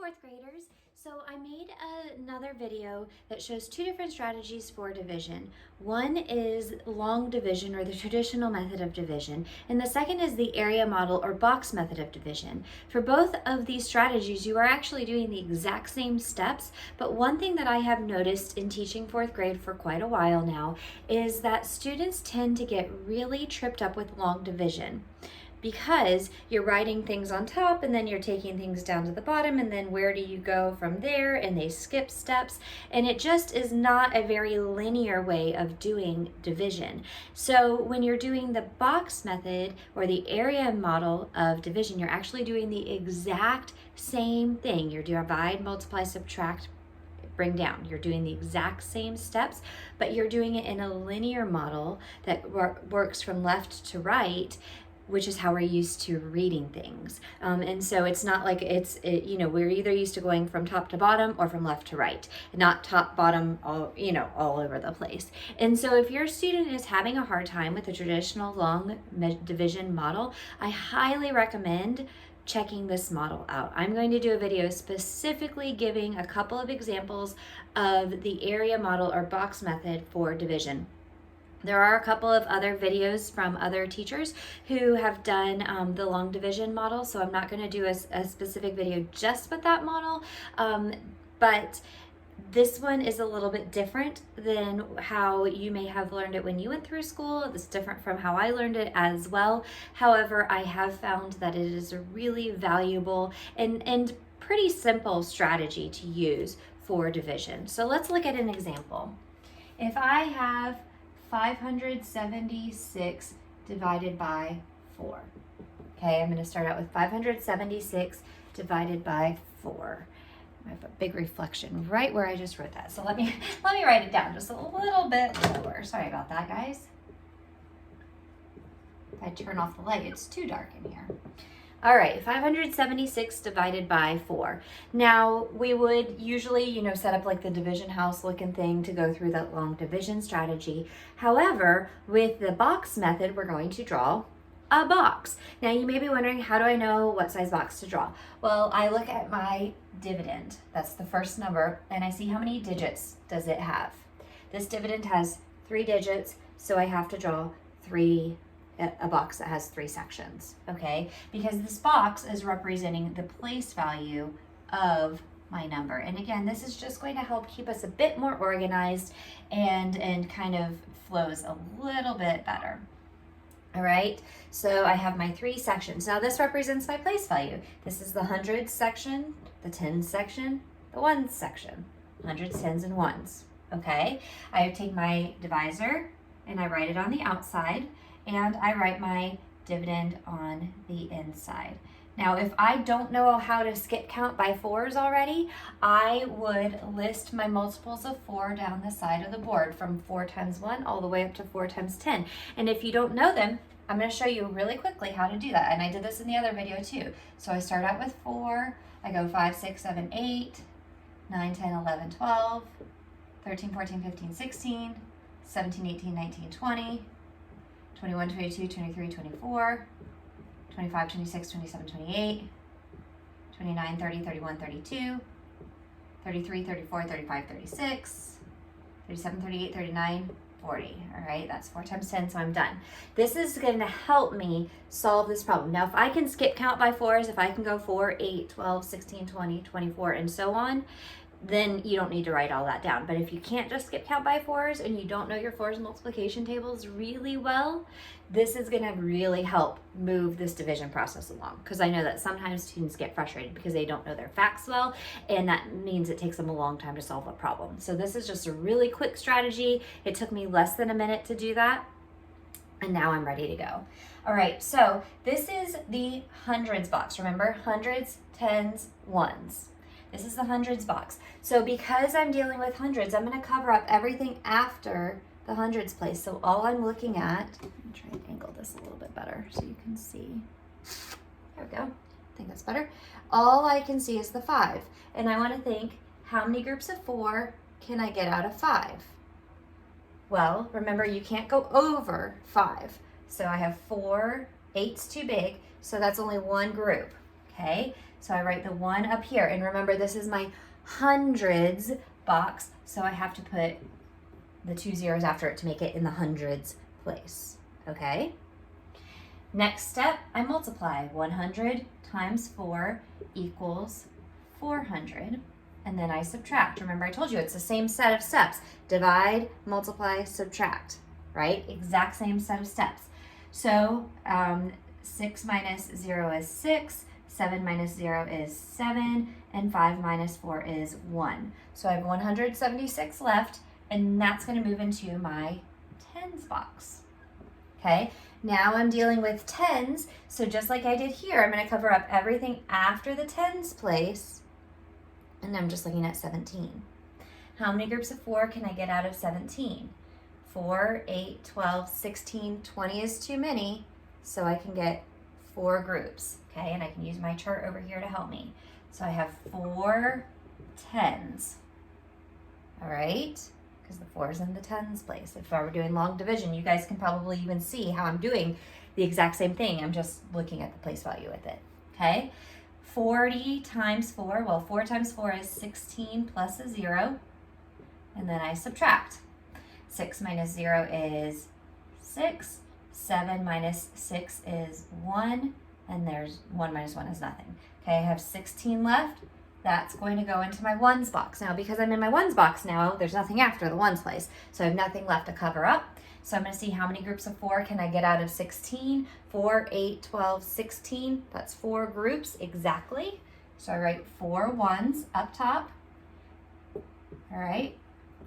fourth graders. So I made another video that shows two different strategies for division. One is long division, or the traditional method of division, and the second is the area model or box method of division. For both of these strategies, you are actually doing the exact same steps, but one thing that I have noticed in teaching fourth grade for quite a while now is that students tend to get really tripped up with long division, because you're writing things on top and then you're taking things down to the bottom, and then where do you go from there, and they skip steps, and it just is not a very linear way of doing division. So when you're doing the box method or the area model of division, you're actually doing the exact same thing. You're divide, multiply, subtract, bring down. You're doing the exact same steps, but you're doing it in a linear model that works from left to right, which is how we're used to reading things. And so it's not like we're either used to going from top to bottom or from left to right, not top, bottom, all over the place. And so if your student is having a hard time with the traditional long division model, I highly recommend checking this model out. I'm going to do a video specifically giving a couple of examples of the area model or box method for division. There are a couple of other videos from other teachers who have done the long division model, so I'm not going to do a specific video just with that model, but this one is a little bit different than how you may have learned it when you went through school. It's different from how I learned it as well. However, I have found that it is a really valuable and pretty simple strategy to use for division. So let's look at an example. If I have 576 divided by 4. Okay, I'm going to start out with 576 divided by 4. I have a big reflection right where I just wrote that. So let me write it down just a little bit lower. Sorry about that, guys. If I turn off the light, it's too dark in here. All right, 576 divided by 4. Now, we would usually, set up like the division house looking thing to go through that long division strategy. However, with the box method, we're going to draw a box. Now, you may be wondering, how do I know what size box to draw? Well, I look at my dividend. That's the first number, and I see how many digits does it have. This dividend has 3 digits, so I have to draw a box that has 3 sections, okay? Because this box is representing the place value of my number. And again, this is just going to help keep us a bit more organized and kind of flows a little bit better. All right, so I have my 3 sections. Now this represents my place value. This is the hundreds section, the tens section, the ones section, hundreds, tens, and ones, okay? I take my divisor and I write it on the outside, and I write my dividend on the inside. Now, if I don't know how to skip count by 4s already, I would list my multiples of 4 down the side of the board, from 4 times 1 all the way up to 4 times 10. And if you don't know them, I'm going to show you really quickly how to do that. And I did this in the other video too. So I start out with 4, I go 5, 6, 7, 8, 9, 10, 11, 12, 13, 14, 15, 16, 17, 18, 19, 20, 21, 22, 23, 24, 25, 26, 27, 28, 29, 30, 31, 32, 33, 34, 35, 36, 37, 38, 39, 40. All right, that's 4 times 10, so I'm done. This is going to help me solve this problem. Now, if I can skip count by 4s, if I can go 4, 8, 12, 16, 20, 24, and so on, then you don't need to write all that down. But if you can't just skip count by 4s and you don't know your 4s multiplication tables really well, this is going to really help move this division process along, because I know that sometimes students get frustrated because they don't know their facts well, and that means it takes them a long time to solve a problem. So this is just a really quick strategy. It took me less than a minute to do that, and now I'm ready to go. All right, so this is the hundreds box. Remember, hundreds, tens, ones. This is the hundreds box. So because I'm dealing with hundreds, I'm going to cover up everything after the hundreds place. So all I'm looking at, I'm going to try and angle this a little bit better so you can see. There we go. I think that's better. All I can see is the 5. And I want to think, how many groups of 4 can I get out of 5? Well, remember, you can't go over 5. So I have 4, 8's too big, so that's only one group, okay? So I write the 1 up here. And remember, this is my hundreds box, so I have to put the 2 zeros after it to make it in the hundreds place, okay? Next step, I multiply. 100 times 4 equals 400. And then I subtract. Remember, I told you it's the same set of steps. Divide, multiply, subtract, right? Exact same set of steps. So 6 minus 0 is 6, 7 minus 0 is 7, and 5 minus 4 is 1. So I have 176 left, and that's going to move into my tens box. Okay, now I'm dealing with tens, so just like I did here, I'm going to cover up everything after the tens place, and I'm just looking at 17. How many groups of 4 can I get out of 17? 4, 8, 12, 16, 20 is too many, so I can get 4 groups, okay? And I can use my chart over here to help me. So I have 4 tens, all right? Because the 4 is in the tens place. If I were doing long division, you guys can probably even see how I'm doing the exact same thing. I'm just looking at the place value with it, okay? 40 times 4, well, 4 times 4 is 16 plus a 0, and then I subtract. 6 minus 0 is 6, 7 minus 6 is 1, and there's 1 minus 1 is nothing. Okay, I have 16 left. That's going to go into my ones box. Now, because I'm in my ones box now, there's nothing after the ones place, so I have nothing left to cover up. So I'm going to see how many groups of 4 can I get out of 16. 4, 8, 12, 16. That's 4 groups exactly. So I write 4 ones up top. All right.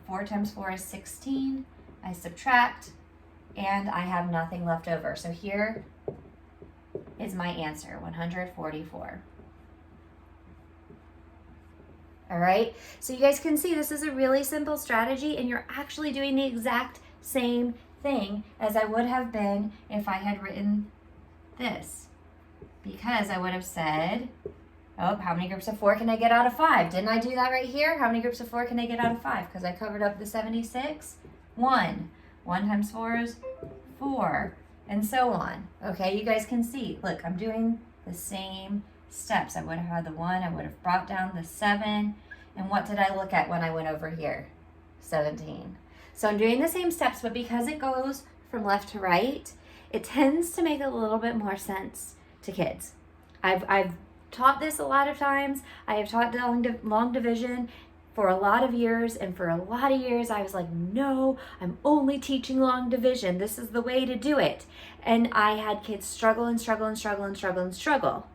4 times 4 is 16. I subtract, and I have nothing left over. So here is my answer, 144. All right. So you guys can see this is a really simple strategy, and you're actually doing the exact same thing as I would have been if I had written this, because I would have said, oh, how many groups of 4 can I get out of 5? Didn't I do that right here? How many groups of 4 can I get out of 5? Because I covered up the 76. 1. 1 times 4 is 4, and so on. Okay, you guys can see, look, I'm doing the same steps. I would have had the 1, I would have brought down the 7, and what did I look at when I went over here? 17. So I'm doing the same steps, but because it goes from left to right, it tends to make a little bit more sense to kids. I've taught this a lot of times. I have taught long division for a lot of years, and for a lot of years I was like, no, I'm only teaching long division. This is the way to do it. And I had kids struggle and struggle and struggle and struggle and struggle.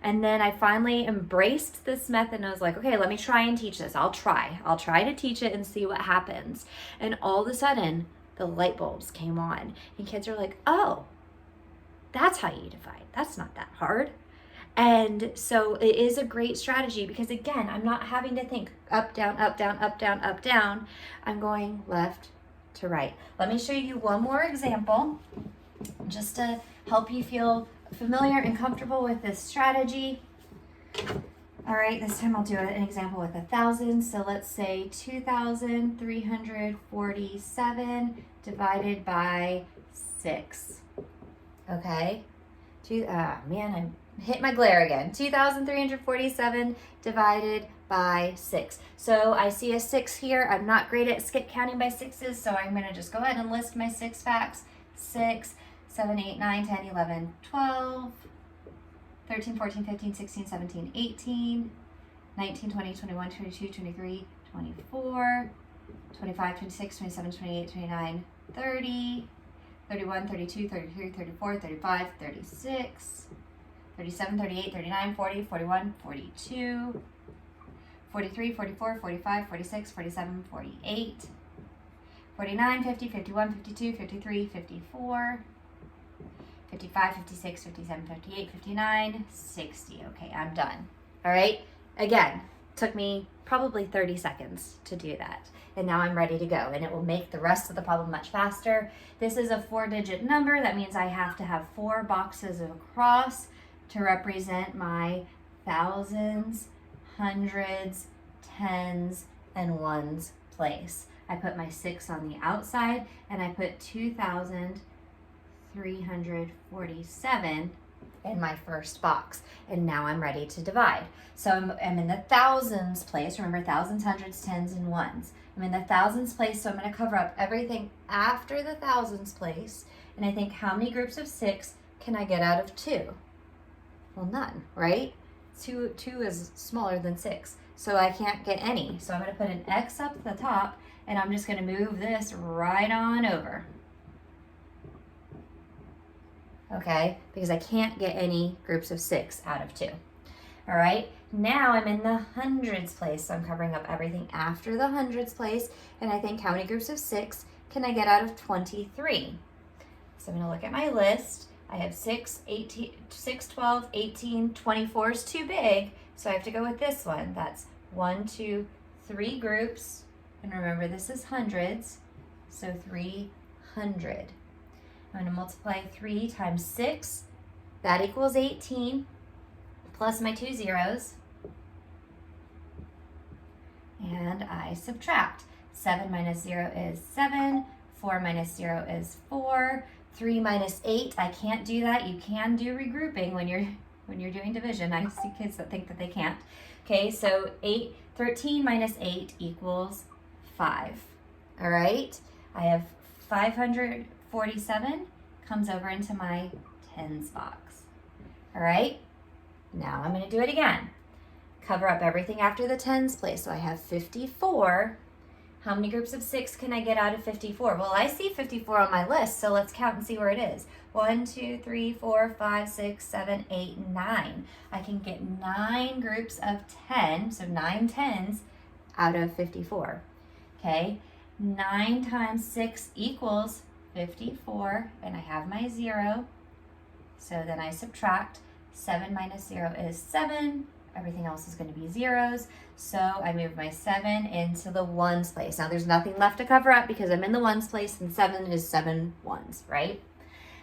And then I finally embraced this method, and I was like, okay, let me try and teach this. I'll try to teach it and see what happens. And all of a sudden, the light bulbs came on, and kids are like, oh, that's how you divide. That's not that hard. And so it is a great strategy because, again, I'm not having to think up, down, up, down, up, down, up, down. I'm going left to right. Let me show you one more example just to help you feel familiar and comfortable with this strategy. All right, this time I'll do an example with 1,000. So let's say 2,347 divided by 6. Okay. Man, I hit my glare again. 2,347 divided by 6. So I see a 6 here. I'm not great at skip counting by 6s, so I'm going to just go ahead and list my 6 facts. 6, 7, 8, 9, 10, 11, 12, 13, 14, 15, 16, 17, 18, 19, 20, 21, 22, 23, 24, 25, 26, 27, 28, 29, 30, 31, 32, 33, 34, 35, 36, 37, 38, 39, 40, 41, 42, 43, 44, 45, 46, 47, 48, 49, 50, 51, 52, 53, 54, 55, 56, 57, 58, 59, 60. Okay, I'm done. All right. Again, took me probably 30 seconds to do that. And now I'm ready to go, and it will make the rest of the problem much faster. This is a 4-digit number. That means I have to have 4 boxes across to represent my thousands, hundreds, tens, and ones place. I put my 6 on the outside, and I put 2,347 in my first box. And now I'm ready to divide. So I'm in the thousands place. Remember, thousands, hundreds, tens, and ones. I'm in the thousands place, so I'm going to cover up everything after the thousands place. And I think, how many groups of 6 can I get out of 2? Well, none, right? 2 is smaller than 6, so I can't get any. So I'm going to put an X up at the top, and I'm just going to move this right on over. Okay, because I can't get any groups of 6 out of 2. All right, now I'm in the hundreds place, so I'm covering up everything after the hundreds place, and I think, how many groups of 6 can I get out of 23? So I'm going to look at my list. I have 6, 12, 18, 24 is too big, so I have to go with this one. That's 1, 2, 3 groups, and remember, this is hundreds, so 300. I'm going to multiply 3 times 6, that equals 18, plus my 2 zeros, and I subtract. 7 minus 0 is 7, 4 minus 0 is 4, 3 minus 8, I can't do that. You can do regrouping when you're doing division. I see kids that think that they can't. Okay, so 13 minus 8 equals 5. All right, I have 547 comes over into my tens box. All right, now I'm going to do it again. Cover up everything after the tens place. So I have 54. How many groups of 6 can I get out of 54? Well, I see 54 on my list, so let's count and see where it is. 1, 2, 3, 4, 5, 6, 7, 8, 9. I can get 9 groups of 10, so 9 tens out of 54. Okay, 9 times 6 equals 54, and I have my 0. So then I subtract. 7 minus 0 is 7. Everything else is going to be zeros. So I move my 7 into the ones place. Now there's nothing left to cover up because I'm in the ones place, and 7 is 7 ones, right?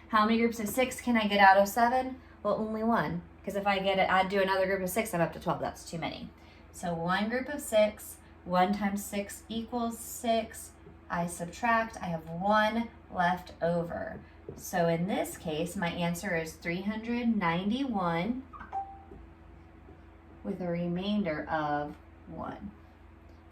How many groups of 6 can I get out of 7? Well, only 1. Because if I'd do another group of 6, I'm up to 12. That's too many. So 1 group of 6, 1 times 6 equals 6. I subtract. I have 1 left over. So in this case, my answer is 391 with a remainder of 1.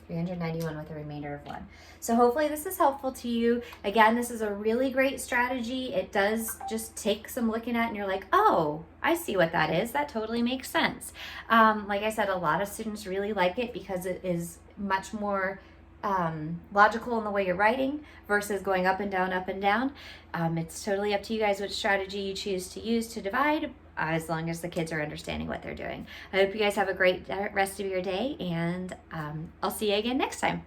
391 with a remainder of 1. So hopefully this is helpful to you. Again, this is a really great strategy. It does just take some looking at, and you're like, oh, I see what that is. That totally makes sense. Like I said, a lot of students really like it because it is much more logical in the way you're writing versus going up and down, up and down. It's totally up to you guys which strategy you choose to use to divide, as long as the kids are understanding what they're doing. I hope you guys have a great rest of your day, and I'll see you again next time.